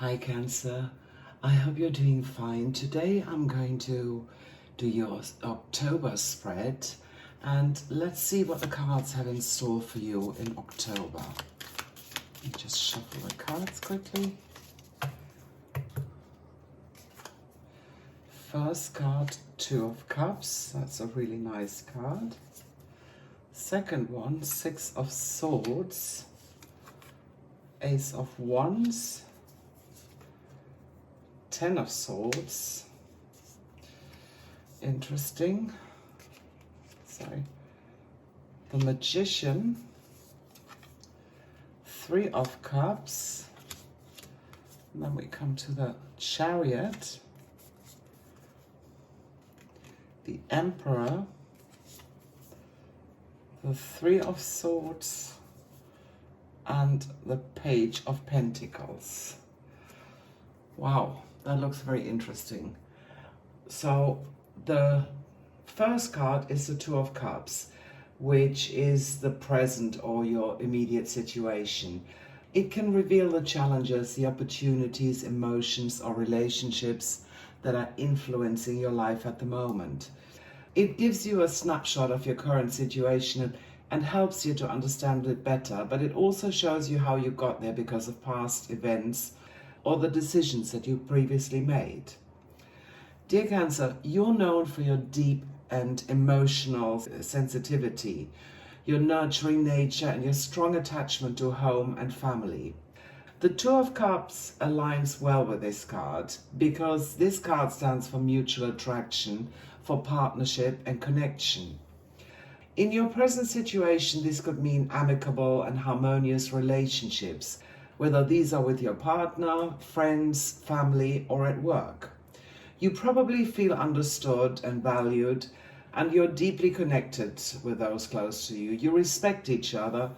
Hi Cancer, I hope you're doing fine. Today I'm going to do your October spread and let's see what the cards have in store for you in October. Let me just shuffle the cards quickly. First card, Two of Cups, that's a really nice card. Second one, Six of Swords, Ace of Wands, Ten of Swords, interesting, sorry, the Magician, Three of Cups, and then we come to the Chariot, the Emperor, the Three of Swords, and the Page of Pentacles. Wow, that looks very interesting. So the first card is the Two of Cups, which is the present or your immediate situation. It can reveal the challenges, the opportunities, emotions, or relationships that are influencing your life at the moment. It gives you a snapshot of your current situation and helps you to understand it better, but it also shows you how you got there because of past events or the decisions that you previously made. Dear Cancer, you're known for your deep and emotional sensitivity, your nurturing nature, and your strong attachment to home and family. The Two of Cups aligns well with this card because this card stands for mutual attraction, for partnership and connection. In your present situation, this could mean amicable and harmonious relationships, whether these are with your partner, friends, family, or at work. You probably feel understood and valued, and you're deeply connected with those close to you. You respect each other,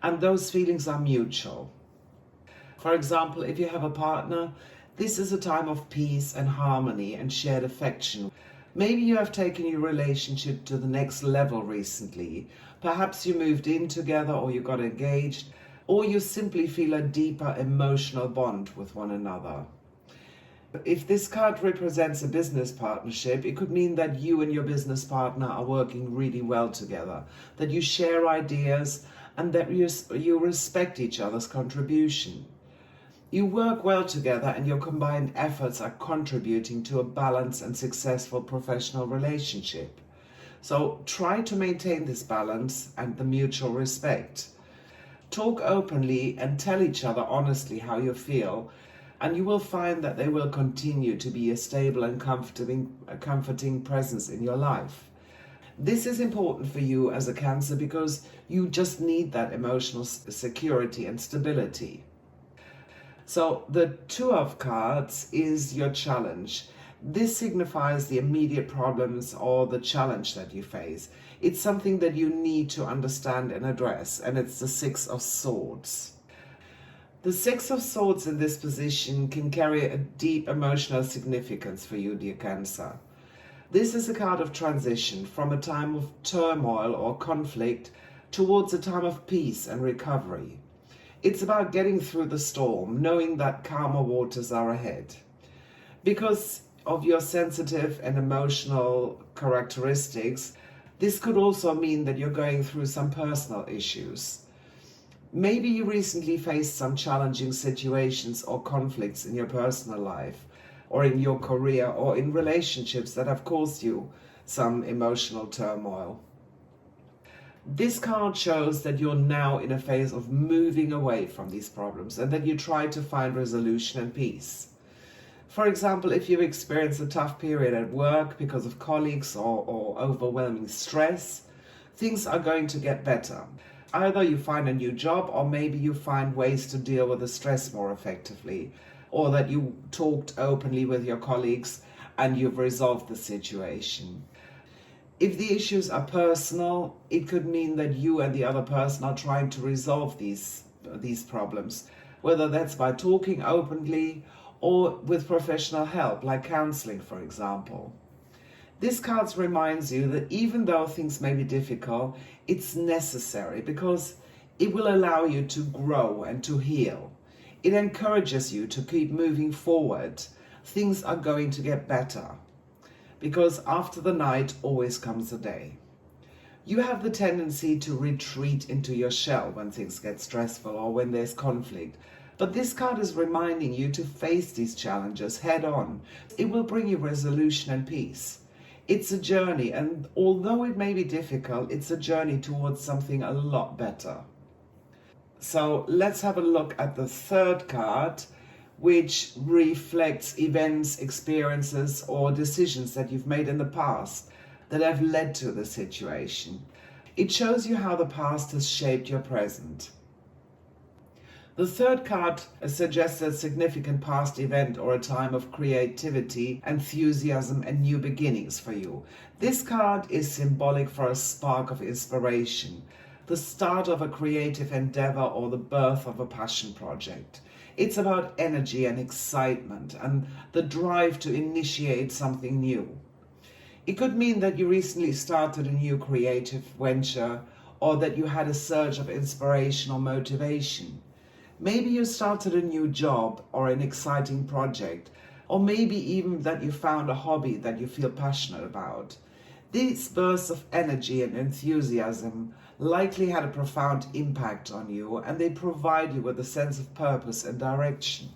and those feelings are mutual. For example, if you have a partner, this is a time of peace and harmony and shared affection. Maybe you have taken your relationship to the next level recently. Perhaps you moved in together, or you got engaged, or you simply feel a deeper emotional bond with one another. If this card represents a business partnership, it could mean that you and your business partner are working really well together, that you share ideas, and that you respect each other's contribution. You work well together, and your combined efforts are contributing to a balanced and successful professional relationship. So try to maintain this balance and the mutual respect. Talk openly and tell each other honestly how you feel, and you will find that they will continue to be a stable and comforting presence in your life. This is important for you as a Cancer because you just need that emotional security and stability. So the Two of Cards is your challenge. This signifies the immediate problems or the challenge that you face. It's something that you need to understand and address, and it's the Six of Swords. The Six of Swords in this position can carry a deep emotional significance for you, dear Cancer. This is a card of transition from a time of turmoil or conflict towards a time of peace and recovery. It's about getting through the storm, knowing that calmer waters are ahead. Because of your sensitive and emotional characteristics, this could also mean that you're going through some personal issues. Maybe you recently faced some challenging situations or conflicts in your personal life, or in your career, or in relationships that have caused you some emotional turmoil. This card shows that you're now in a phase of moving away from these problems and that you try to find resolution and peace. For example, if you've experienced a tough period at work because of colleagues or overwhelming stress, things are going to get better. Either you find a new job, or maybe you find ways to deal with the stress more effectively, or that you talked openly with your colleagues and you've resolved the situation. If the issues are personal, it could mean that you and the other person are trying to resolve these problems, whether that's by talking openly or with professional help, like counseling, for example. This card reminds you that even though things may be difficult, it's necessary because it will allow you to grow and to heal. It encourages you to keep moving forward. Things are going to get better, because after the night always comes the day. You have the tendency to retreat into your shell when things get stressful or when there's conflict. But this card is reminding you to face these challenges head on. It will bring you resolution and peace. It's a journey, and although it may be difficult, it's a journey towards something a lot better. So let's have a look at the third card, which reflects events, experiences, or decisions that you've made in the past that have led to the situation. It shows you how the past has shaped your present. The third card suggests a significant past event or a time of creativity, enthusiasm, and new beginnings for you. This card is symbolic for a spark of inspiration, the start of a creative endeavor, or the birth of a passion project. It's about energy and excitement and the drive to initiate something new. It could mean that you recently started a new creative venture, or that you had a surge of inspiration or motivation. Maybe you started a new job or an exciting project, or maybe even that you found a hobby that you feel passionate about. These bursts of energy and enthusiasm likely had a profound impact on you, and they provide you with a sense of purpose and direction.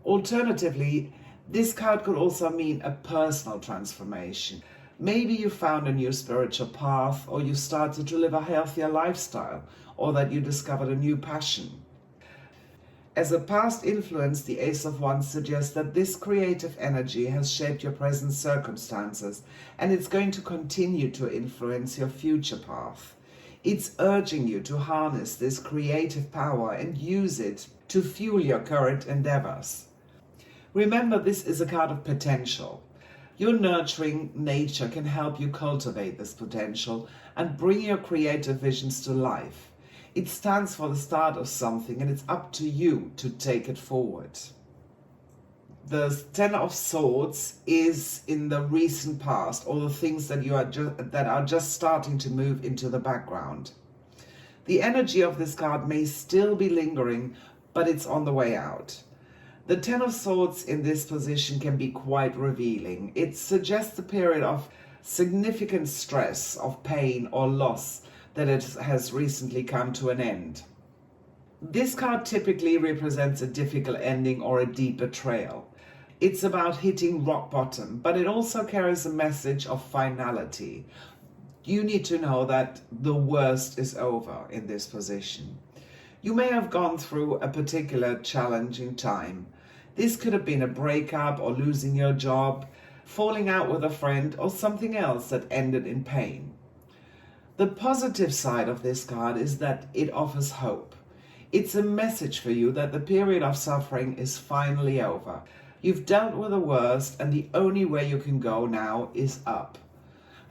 Alternatively, this card could also mean a personal transformation. Maybe you found a new spiritual path, or you started to live a healthier lifestyle, or that you discovered a new passion. As a past influence, the Ace of Wands suggests that this creative energy has shaped your present circumstances, and it's going to continue to influence your future path. It's urging you to harness this creative power and use it to fuel your current endeavors. Remember, this is a card of potential. Your nurturing nature can help you cultivate this potential and bring your creative visions to life. It stands for the start of something, and it's up to you to take it forward. The Ten of Swords is in the recent past, or the things that are just starting to move into the background. The energy of this card may still be lingering, but it's on the way out. The Ten of Swords in this position can be quite revealing. It suggests a period of significant stress, of pain or loss that it has recently come to an end. This card typically represents a difficult ending or a deep betrayal. It's about hitting rock bottom, but it also carries a message of finality. You need to know that the worst is over in this position. You may have gone through a particular challenging time. This could have been a breakup, or losing your job, falling out with a friend, or something else that ended in pain. The positive side of this card is that it offers hope. It's a message for you that the period of suffering is finally over. You've dealt with the worst, and the only way you can go now is up.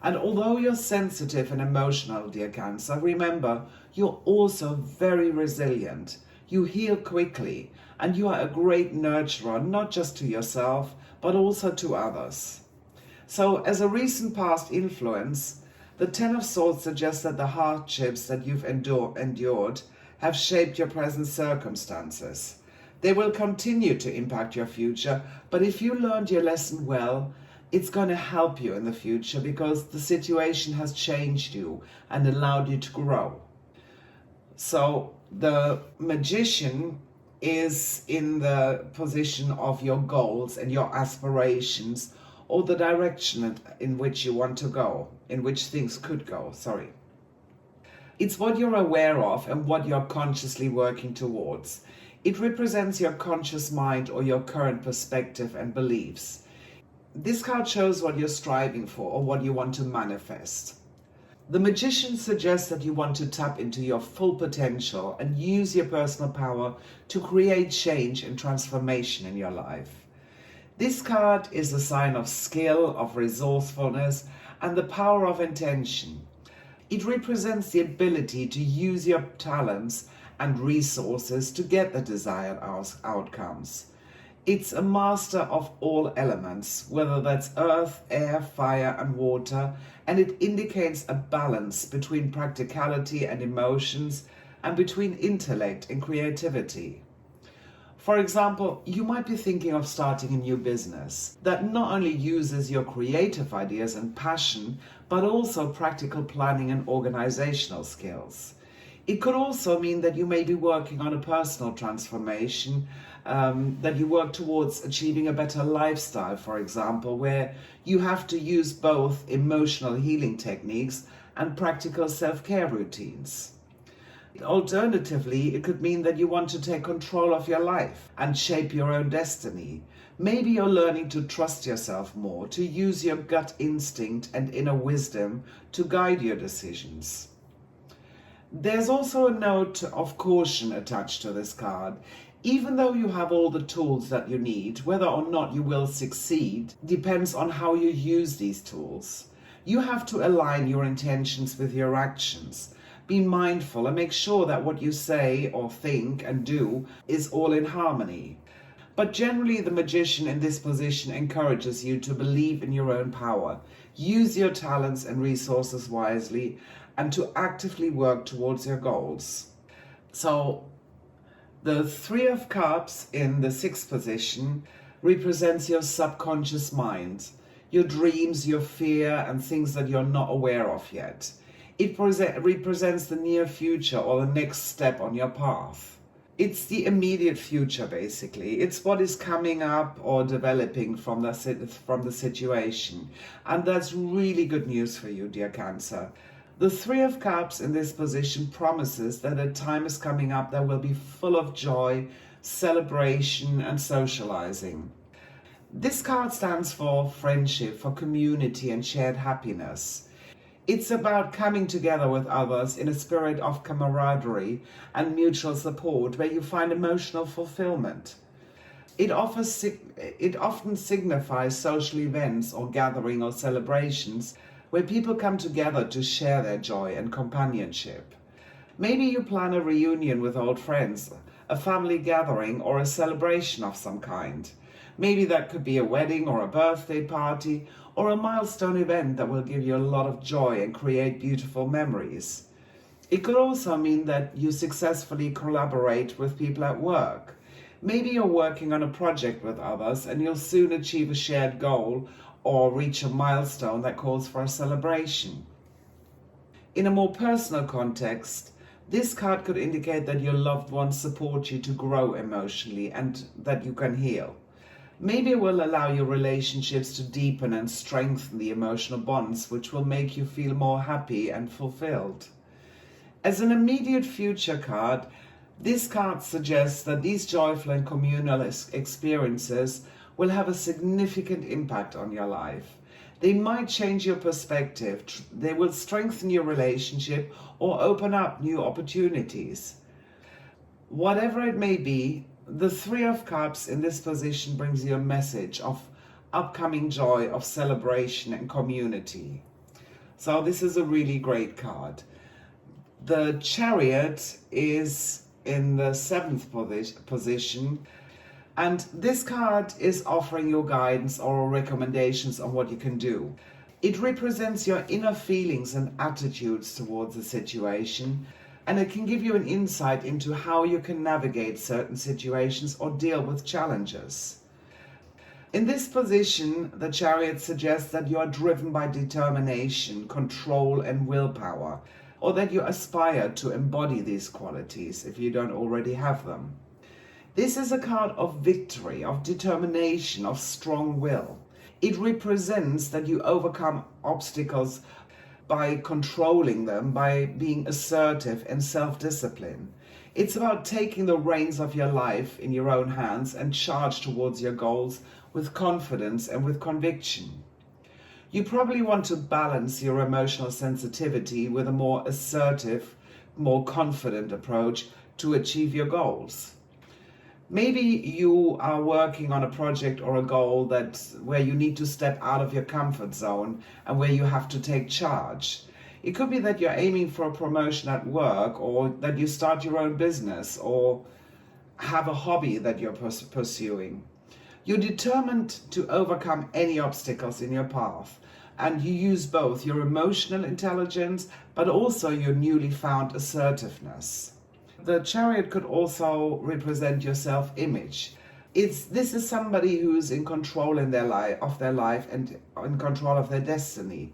And although you're sensitive and emotional, dear Cancer, remember, you're also very resilient. You heal quickly, and you are a great nurturer, not just to yourself, but also to others. So, as a recent past influence, the Ten of Swords suggests that the hardships that you've endured have shaped your present circumstances. They will continue to impact your future, but if you learned your lesson well, it's going to help you in the future, because the situation has changed you and allowed you to grow. So the Magician is in the position of your goals and your aspirations, or the direction in which you want to go, in which things could go, It's what you're aware of and what you're consciously working towards. It represents your conscious mind or your current perspective and beliefs. This card shows what you're striving for or what you want to manifest. The Magician suggests that you want to tap into your full potential and use your personal power to create change and transformation in your life. This card is a sign of skill, of resourcefulness, and the power of intention. It represents the ability to use your talents and resources to get the desired outcomes. It's a master of all elements, whether that's earth, air, fire, and water, and it indicates a balance between practicality and emotions, and between intellect and creativity. For example, you might be thinking of starting a new business that not only uses your creative ideas and passion, but also practical planning and organizational skills. It could also mean that you may be working on a personal transformation, that you work towards achieving a better lifestyle, for example, where you have to use both emotional healing techniques and practical self-care routines. Alternatively, it could mean that you want to take control of your life and shape your own destiny. Maybe you're learning to trust yourself more, to use your gut instinct and inner wisdom to guide your decisions. There's also a note of caution attached to this card. Even though you have all the tools that you need, whether or not you will succeed depends on how you use these tools. You have to align your intentions with your actions. Be mindful and make sure that what you say or think and do is all in harmony. But generally, the magician in this position encourages you to believe in your own power, use your talents and resources wisely, and to actively work towards your goals. So, the Three of Cups in the sixth position represents your subconscious mind, your dreams, your fear, and things that you're not aware of yet. It represents the near future or the next step on your path. It's the immediate future, basically. It's what is coming up or developing from the situation. And that's really good news for you, dear Cancer. The Three of Cups in this position promises that a time is coming up that will be full of joy, celebration, and socializing. This card stands for friendship, for community, and shared happiness. It's about coming together with others in a spirit of camaraderie and mutual support where you find emotional fulfillment. It often signifies social events or gathering or celebrations where people come together to share their joy and companionship. Maybe you plan a reunion with old friends, a family gathering, or a celebration of some kind. Maybe that could be a wedding or a birthday party or a milestone event that will give you a lot of joy and create beautiful memories. It could also mean that you successfully collaborate with people at work. Maybe you're working on a project with others and you'll soon achieve a shared goal or reach a milestone that calls for a celebration. In a more personal context, this card could indicate that your loved ones support you to grow emotionally and that you can heal. Maybe it will allow your relationships to deepen and strengthen the emotional bonds, which will make you feel more happy and fulfilled. As an immediate future card, this card suggests that these joyful and communal experiences will have a significant impact on your life. They might change your perspective, they will strengthen your relationship or open up new opportunities. Whatever it may be, the Three of Cups in this position brings you a message of upcoming joy, of celebration and community. So this is a really great card. The Chariot is in the seventh position, and this card is offering you guidance or recommendations on what you can do. It represents your inner feelings and attitudes towards the situation, and it can give you an insight into how you can navigate certain situations or deal with challenges. In this position, the Chariot suggests that you are driven by determination, control, and willpower, or that you aspire to embody these qualities if you don't already have them. This is a card of victory, of determination, of strong will. It represents that you overcome obstacles by controlling them, by being assertive and self-discipline. It's about taking the reins of your life in your own hands and charge towards your goals with confidence and with conviction. You probably want to balance your emotional sensitivity with a more assertive, more confident approach to achieve your goals. Maybe you are working on a project or a goal where you need to step out of your comfort zone and where you have to take charge. It could be that you're aiming for a promotion at work, or that you start your own business, or have a hobby that you're pursuing. You're determined to overcome any obstacles in your path, and you use both your emotional intelligence but also your newly found assertiveness. The Chariot could also represent your self-image. This is somebody who's in control in of their life and in control of their destiny.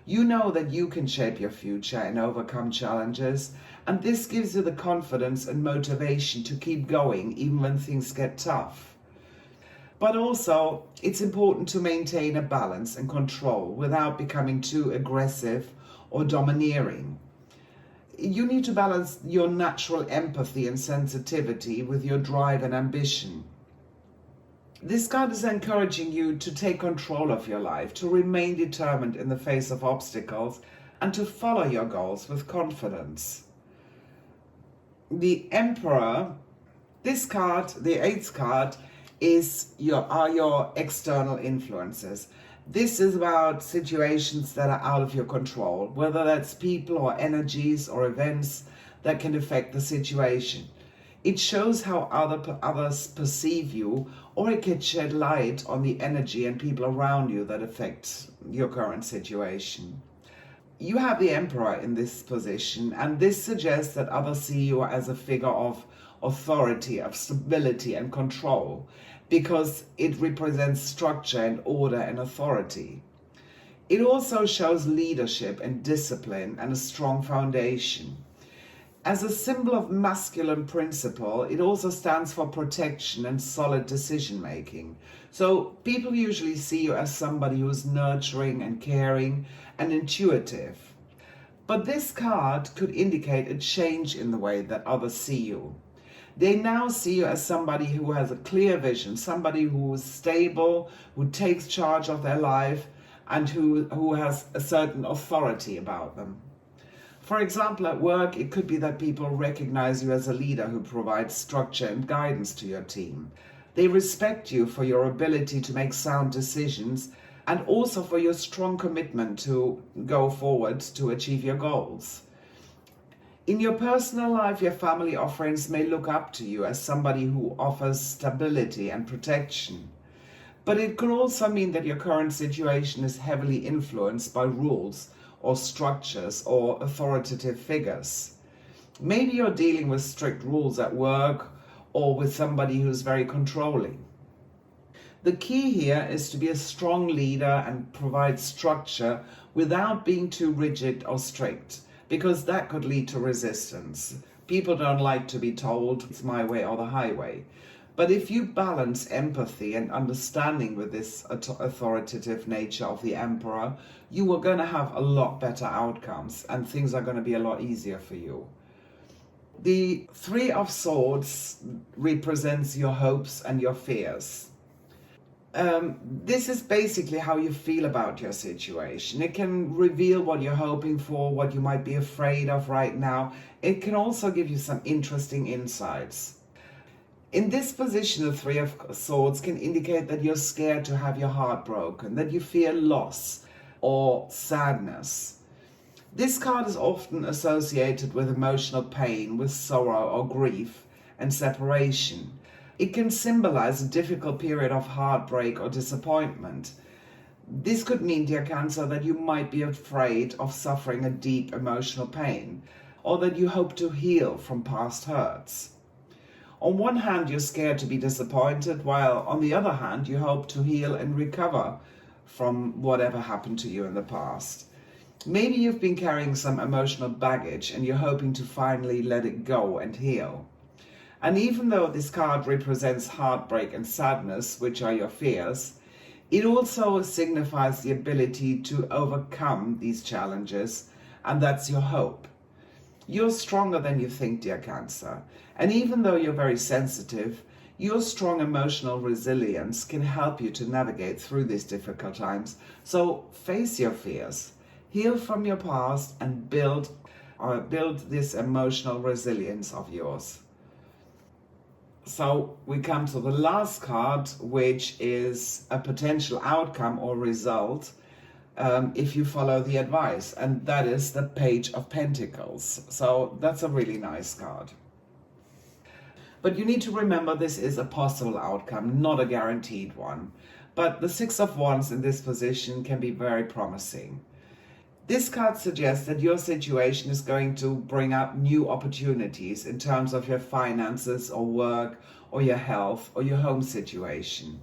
You know that you can shape your future and overcome challenges, and this gives you the confidence and motivation to keep going even when things get tough. But also, it's important to maintain a balance and control without becoming too aggressive or domineering. You need to balance your natural empathy and sensitivity with your drive and ambition. This card is encouraging you to take control of your life, to remain determined in the face of obstacles, and to follow your goals with confidence. The Emperor, this card, the 8th card, are your external influences. This is about situations that are out of your control, whether that's people or energies or events that can affect the situation. It shows how others perceive you, or it can shed light on the energy and people around you that affect your current situation. You have the Emperor in this position, and this suggests that others see you as a figure of authority, of stability and control, because it represents structure and order and authority. It also shows leadership and discipline and a strong foundation. As a symbol of masculine principle, it also stands for protection and solid decision making. So people usually see you as somebody who's nurturing and caring and intuitive. But this card could indicate a change in the way that others see you. They now see you as somebody who has a clear vision, somebody who is stable, who takes charge of their life, and who has a certain authority about them. For example, at work, it could be that people recognize you as a leader who provides structure and guidance to your team. They respect you for your ability to make sound decisions and also for your strong commitment to go forward to achieve your goals. In your personal life, your family or friends may look up to you as somebody who offers stability and protection. But it could also mean that your current situation is heavily influenced by rules or structures or authoritative figures. Maybe you're dealing with strict rules at work or with somebody who's very controlling. The key here is to be a strong leader and provide structure without being too rigid or strict, because that could lead to resistance. People don't like to be told it's my way or the highway. But if you balance empathy and understanding with this authoritative nature of the Emperor, you are going to have a lot better outcomes and things are going to be a lot easier for you. The 3 of Swords represents your hopes and your fears. This is basically how you feel about your situation. It can reveal what you're hoping for, what you might be afraid of right now. It can also give you some interesting insights. In this position, the 3 of Swords can indicate that you're scared to have your heart broken, that you fear loss or sadness. This card is often associated with emotional pain, with sorrow or grief and separation. It can symbolize a difficult period of heartbreak or disappointment. This could mean, dear Cancer, that you might be afraid of suffering a deep emotional pain, or that you hope to heal from past hurts. On one hand, you're scared to be disappointed, while on the other hand, you hope to heal and recover from whatever happened to you in the past. Maybe you've been carrying some emotional baggage and you're hoping to finally let it go and heal. And even though this card represents heartbreak and sadness, which are your fears, it also signifies the ability to overcome these challenges, and that's your hope. You're stronger than you think, dear Cancer. And even though you're very sensitive, your strong emotional resilience can help you to navigate through these difficult times. So face your fears, heal from your past, and build this emotional resilience of yours. So we come to the last card, which is a potential outcome or result if you follow the advice, and that is the Page of Pentacles. So that's a really nice card. But you need to remember this is a possible outcome, not a guaranteed one. But the 6 of Wands in this position can be very promising. This card suggests that your situation is going to bring up new opportunities in terms of your finances or work or your health or your home situation.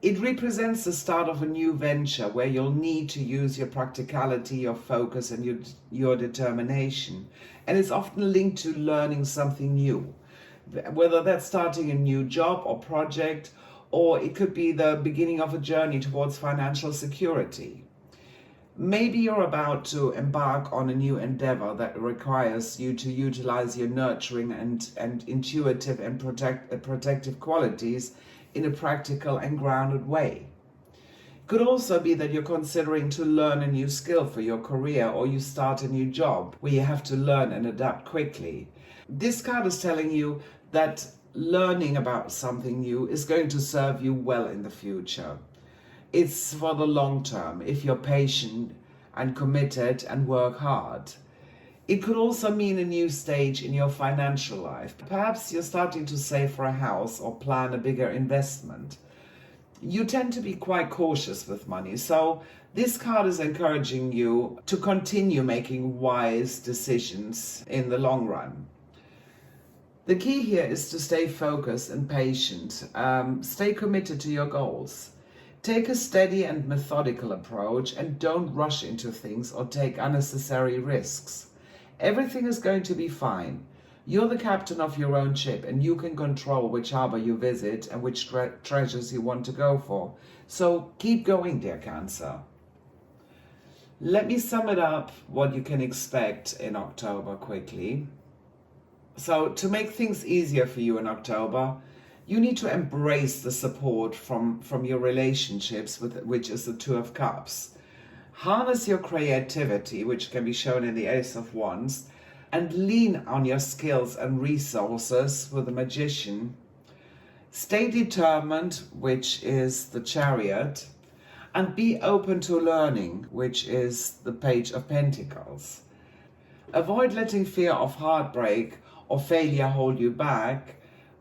It represents the start of a new venture where you'll need to use your practicality, your focus, and your determination. And it's often linked to learning something new, whether that's starting a new job or project, or it could be the beginning of a journey towards financial security. Maybe you're about to embark on a new endeavor that requires you to utilize your nurturing and intuitive and protective qualities in a practical and grounded way. It could also be that you're considering to learn a new skill for your career, or you start a new job where you have to learn and adapt quickly. This card is telling you that learning about something new is going to serve you well in the future. It's for the long term if you're patient and committed and work hard. It could also mean a new stage in your financial life. Perhaps you're starting to save for a house or plan a bigger investment. You tend to be quite cautious with money, so this card is encouraging you to continue making wise decisions in the long run. The key here is to stay focused and patient. Stay committed to your goals. Take a steady and methodical approach and don't rush into things or take unnecessary risks. Everything is going to be fine. You're the captain of your own ship and you can control which harbor you visit and which treasures you want to go for. So keep going, dear Cancer. Let me sum it up what you can expect in October quickly. So to make things easier for you in October, you need to embrace the support from your relationships, which is the Two of Cups. Harness your creativity, which can be shown in the Ace of Wands, and lean on your skills and resources with the Magician. Stay determined, which is the Chariot, and be open to learning, which is the Page of Pentacles. Avoid letting fear of heartbreak or failure hold you back,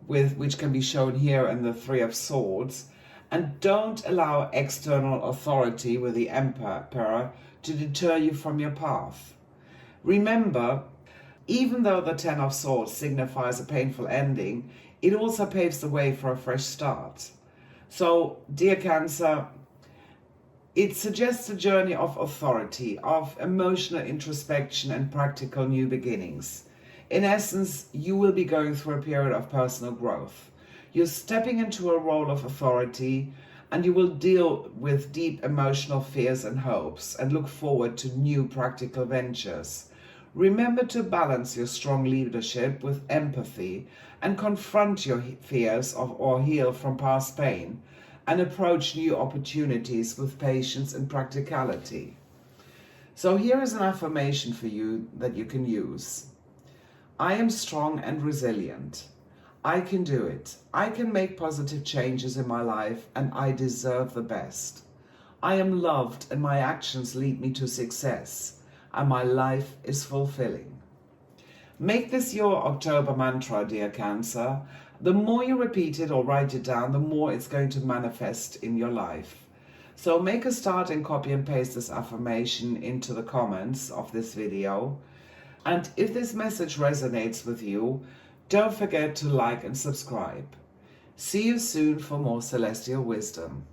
which can be shown here in the Three of Swords. And don't allow external authority with the Emperor to deter you from your path. Remember, even though the Ten of Swords signifies a painful ending, it also paves the way for a fresh start. So, dear Cancer, it suggests a journey of authority, of emotional introspection and practical new beginnings. In essence, you will be going through a period of personal growth. You're stepping into a role of authority and you will deal with deep emotional fears and hopes and look forward to new practical ventures. Remember to balance your strong leadership with empathy and confront your fears or heal from past pain and approach new opportunities with patience and practicality. So here is an affirmation for you that you can use. I am strong and resilient. I can do it. I can make positive changes in my life and I deserve the best. I am loved and my actions lead me to success and my life is fulfilling. Make this your October mantra, dear Cancer. The more you repeat it or write it down, the more it's going to manifest in your life. So make a start and copy and paste this affirmation into the comments of this video. And if this message resonates with you, don't forget to like and subscribe. See you soon for more celestial wisdom.